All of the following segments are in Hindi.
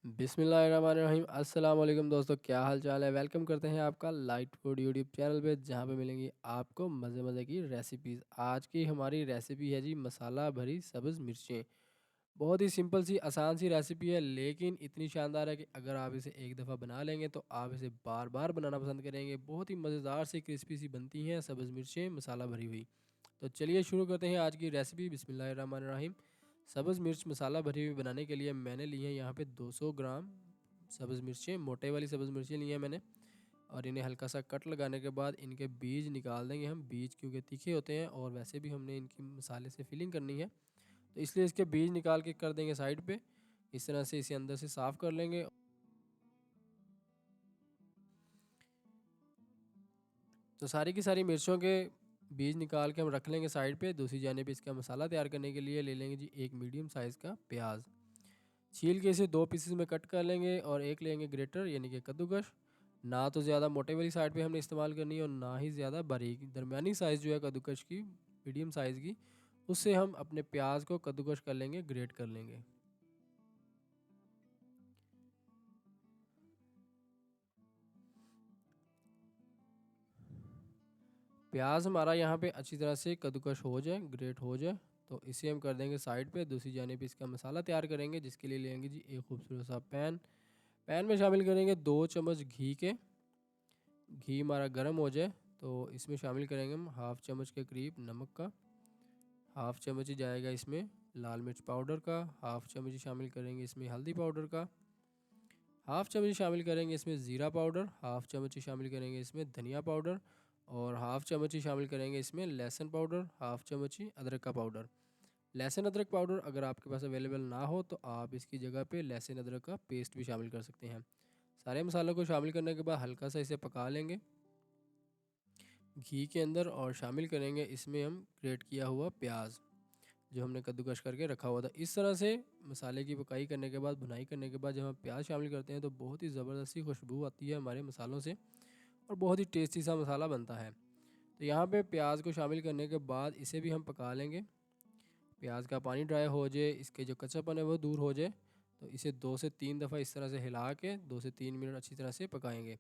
बिस्मिल्लाहिर्रहमानिर्रहीम। अस्सलाम वालेकुम दोस्तों, क्या हाल चाल है। वेलकम करते हैं आपका लाइट फूड यूट्यूब चैनल पे, जहाँ पे मिलेंगी आपको मज़े मज़े की रेसिपीज़। आज की हमारी रेसिपी है जी मसाला भरी सब्ज़ मिर्चें। बहुत ही सिंपल सी आसान सी रेसिपी है, लेकिन इतनी शानदार है कि अगर आप इसे एक दफ़ा बना लेंगे तो आप इसे बार बार बनाना पसंद करेंगे। बहुत ही मज़ेदार सी क्रिस्पी सी बनती हैं सब्ज़ मिर्चें मसाला भरी हुई। तो चलिए शुरू करते हैं आज की रेसिपी। बिस्मिल्लाहिर्रहमानिर्रहीम। सब्ज़ मिर्च मसाला भरी हुई बनाने के लिए मैंने ली है यहाँ पे 200 ग्राम सब्ज़ मिर्चें। मोटे वाली सब्ज़ मिर्चें ली हैं मैंने, और इन्हें हल्का सा कट लगाने के बाद इनके बीज निकाल देंगे हम। बीज क्योंकि तीखे होते हैं और वैसे भी हमने इनकी मसाले से फिलिंग करनी है, तो इसलिए इसके बीज निकाल के कर देंगे साइड पे। इस तरह से इसे अंदर से साफ़ कर लेंगे। तो सारी की सारी मिर्चों के बीज निकाल के हम रख लेंगे साइड पे। दूसरी जानिब इसका मसाला तैयार करने के लिए ले लेंगे जी एक मीडियम साइज़ का प्याज। छील के इसे दो पीसेस में कट कर लेंगे, और एक लेंगे ग्रेटर यानी कि कद्दूकस। ना तो ज़्यादा मोटे वाली साइड पे हमने इस्तेमाल करनी है और ना ही ज़्यादा बारीक, दरमियानी साइज़ जो है कद्दूकस की, मीडियम साइज़ की, उससे हम अपने प्याज को कद्दूकस कर लेंगे, ग्रेट कर लेंगे। प्याज हमारा यहाँ पे अच्छी तरह से कद्दूकस हो जाए, ग्रेट हो जाए, तो इसे हम कर देंगे साइड पे। दूसरी जानिब इसका मसाला तैयार करेंगे, जिसके लिए लेंगे जी एक खूबसूरत सा पैन। पैन में शामिल करेंगे 2 चम्मच घी के। घी हमारा गर्म हो जाए तो इसमें शामिल करेंगे हम हाफ़ चम्मच के करीब नमक का। हाफ़ चम्मच ही जाएगा इसमें लाल मिर्च पाउडर का। हाफ़ चम्मच ही शामिल करेंगे इसमें हल्दी पाउडर का। हाफ़ चम्मच ही शामिल करेंगे इसमें ज़ीरा पाउडर। हाफ़ चम्मच ही शामिल करेंगे इसमें धनिया पाउडर। और हाफ़ चम्मच ही शामिल करेंगे इसमें लहसुन पाउडर। हाफ़ चम्मच ही अदरक का पाउडर। लहसुन अदरक पाउडर अगर आपके पास अवेलेबल ना हो तो आप इसकी जगह पे लहसुन अदरक का पेस्ट भी शामिल कर सकते हैं। सारे मसालों को शामिल करने के बाद हल्का सा इसे पका लेंगे घी के अंदर, और शामिल करेंगे इसमें हम ग्रेट किया हुआ प्याज जो हमने कद्दूकस करके रखा हुआ था। इस तरह से मसाले की पकाई करने के बाद, भुनाई करने के बाद जब हम प्याज शामिल करते हैं तो बहुत ही ज़बरदस्त सी खुशबू आती है हमारे मसालों से, और बहुत ही टेस्टी सा मसाला बनता है। तो यहाँ पे प्याज को शामिल करने के बाद इसे भी हम पका लेंगे। प्याज का पानी ड्राई हो जाए, इसके जो कच्चापन है वो दूर हो जाए, तो इसे 2 से 3 दफ़ा इस तरह से हिला के 2 से 3 मिनट अच्छी तरह से पकाएंगे।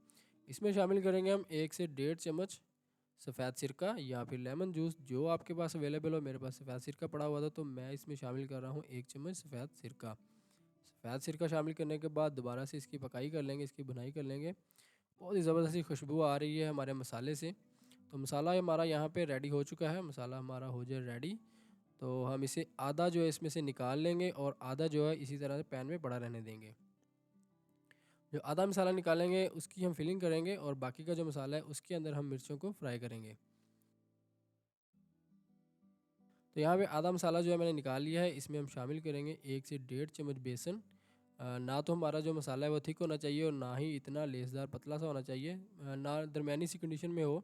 इसमें शामिल करेंगे हम 1 से 1.5 चम्मच सफ़ेद सिरका या फिर लेमन जूस, जो आपके पास अवेलेबल हो। मेरे पास सफ़ेद सिरका पड़ा हुआ था तो मैं इसमें शामिल कर रहा हूँ 1 चम्मच सफ़ेद सिरका। सफ़ेद सिरका शामिल करने के बाद दोबारा से इसकी पकाई कर लेंगे, इसकी भुनाई कर लेंगे। बहुत ही ज़बरदस्त खुशबू आ रही है हमारे मसाले से। तो मसाला हमारा यहाँ पे रेडी हो चुका है। मसाला हमारा हो जाए रेडी, तो हम इसे आधा जो है इसमें से निकाल लेंगे, और आधा जो है इसी तरह से पैन में पड़ा रहने देंगे। जो आधा मसाला निकालेंगे उसकी हम फिलिंग करेंगे, और बाकी का जो मसाला है उसके अंदर हम मिर्चों को फ्राई करेंगे। तो यहाँ पे आधा मसाला जो है मैंने निकाल लिया है। इसमें हम शामिल करेंगे 1 से 1.5 चम्मच बेसन। ना तो हमारा जो मसाला है वो थिक होना चाहिए और ना ही इतना लेसदार पतला सा होना चाहिए, ना दरमियानी सी कंडीशन में हो।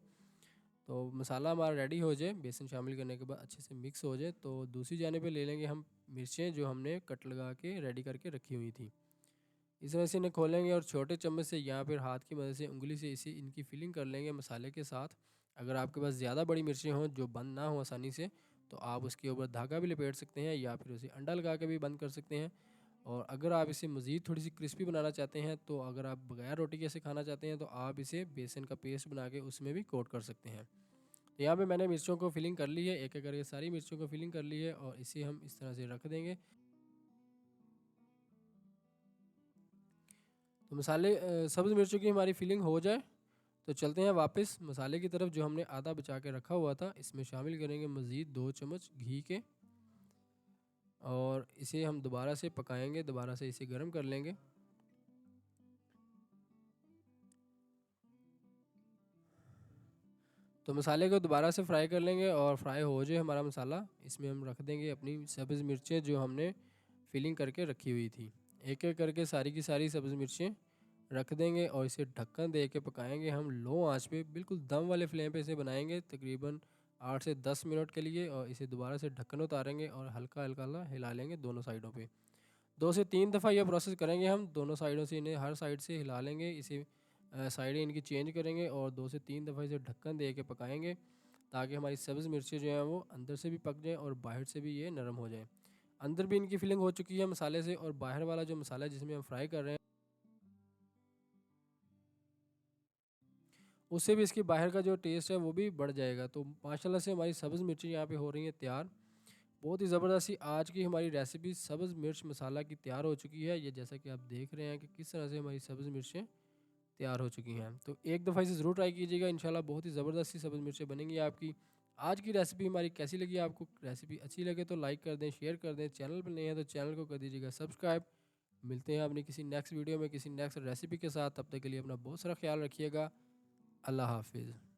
तो मसाला हमारा रेडी हो जाए, बेसन शामिल करने के बाद अच्छे से मिक्स हो जाए, तो दूसरी जाने पे ले लेंगे हम मिर्चें जो हमने कट लगा के रेडी करके रखी हुई थी। इस वजह से इन्हें खोलेंगे और छोटे चम्मच से या फिर हाथ की मदद से, उंगली से इसे इनकी फिलिंग कर लेंगे मसाले के साथ। अगर आपके पास ज़्यादा बड़ी मिर्चें हों जो बंद ना हो आसानी से, तो आप उसके ऊपर धागा भी लपेट सकते हैं या फिर उसे अंडा लगा के भी बंद कर सकते हैं। और अगर आप इसे मज़ीद थोड़ी सी क्रिस्पी बनाना चाहते हैं, तो अगर आप बगैर रोटी के इसे खाना चाहते हैं, तो आप इसे बेसन का पेस्ट बना के उसमें भी कोट कर सकते हैं। तो यहाँ पे मैंने मिर्चों को फिलिंग कर ली है, एक एक करके सारी मिर्चों को फिलिंग कर ली है, और इसे हम इस तरह से रख देंगे। तो मसाले सब्ज़ मिर्चों की हमारी फिलिंग हो जाए तो चलते हैं वापस मसाले की तरफ। जो हमने आधा बचा के रखा हुआ था इसमें शामिल करेंगे मज़ीद 2 चम्मच घी के, और इसे हम दोबारा से पकाएंगे, दोबारा से इसे गर्म कर लेंगे। तो मसाले को दोबारा से फ्राई कर लेंगे, और फ्राई हो जाए हमारा मसाला, इसमें हम रख देंगे अपनी सब्ज़ मिर्चें जो हमने फिलिंग करके रखी हुई थी। एक एक करके सारी की सारी सब्ज़ मिर्चें रख देंगे, और इसे ढक्कन दे के पकाएंगे हम लो आंच पे। बिल्कुल दम वाले फ्लेम पे इसे बनाएंगे तकरीबन 8 से 10 मिनट के लिए, और इसे दोबारा से ढक्कन उतारेंगे और हल्का हल्का ला हिला लेंगे दोनों साइडों पे। 2 से 3 दफ़ा यह प्रोसेस करेंगे हम, दोनों साइडों से इन्हें हर साइड से हिला लेंगे। इसे साइडें इनकी चेंज करेंगे, और 2 से 3 दफ़ा इसे ढक्कन दे के पकाएंगे, ताकि हमारी सब्ज़ मिर्चें जो हैं वो अंदर से भी पक जाएँ और बाहर से भी ये नरम हो जाए। अंदर भी इनकी फिलिंग हो चुकी है मसाले से, और बाहर वाला जो मसाला है जिसमें हम फ्राई कर रहे हैं उससे भी इसकी बाहर का जो टेस्ट है वो भी बढ़ जाएगा। तो माशाल्लाह से हमारी सब्ज़ मिर्ची यहाँ पे हो रही है तैयार। बहुत ही ज़बरदस्त सी आज की हमारी रेसिपी सब्ज़ मिर्च मसाला की तैयार हो चुकी है। ये जैसा कि आप देख रहे हैं कि किस तरह से हमारी सब्ज़ मिर्चें तैयार हो चुकी हैं। तो एक दफ़ा इसे ज़रूर ट्राई कीजिएगा, इंशाल्लाह बहुत ही ज़बरदस्त सी सब्ज़ मिर्चें बनेंगी आपकी। आज की रेसिपी हमारी कैसी लगी आपको? रेसिपी अच्छी लगे तो लाइक कर दें, शेयर कर दें। चैनल पर नए हैं तो चैनल को कर दीजिएगा सब्सक्राइब। मिलते हैं अपनी किसी नेक्स्ट वीडियो में किसी नेक्स्ट रेसिपी के साथ। तब तक के लिए अपना बहुत सारा ख्याल रखिएगा। अल्लाह हाफिज़।